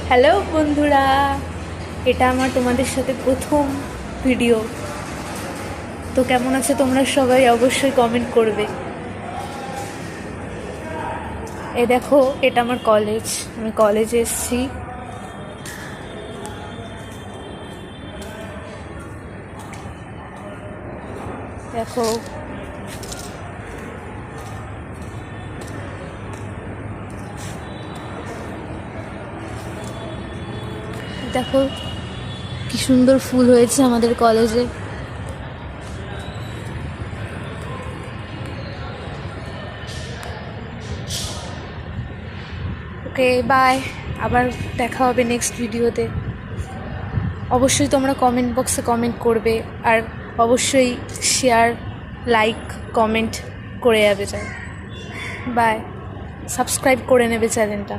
Hello বন্ধুরা, এটা আমার তোমাদের সাথে প্রথম ভিডিও। তো কেমন আছে তোমরা সবাই, অবশ্যই কমেন্ট করবে। এ দেখো, এটা আমার কলেজ, আমি কলেজে এসেছি। দেখো, দেখো কি সুন্দর ফুল হয়েছে আমাদের কলেজে। ওকে, বাই। আবার দেখা হবে নেক্সট ভিডিওতে। অবশ্যই তোমরা কমেন্ট বক্সে কমেন্ট করবে, আর অবশ্যই শেয়ার, লাইক, কমেন্ট করে যাবে। বাই। সাবস্ক্রাইব করে নেবে চ্যানেলটা।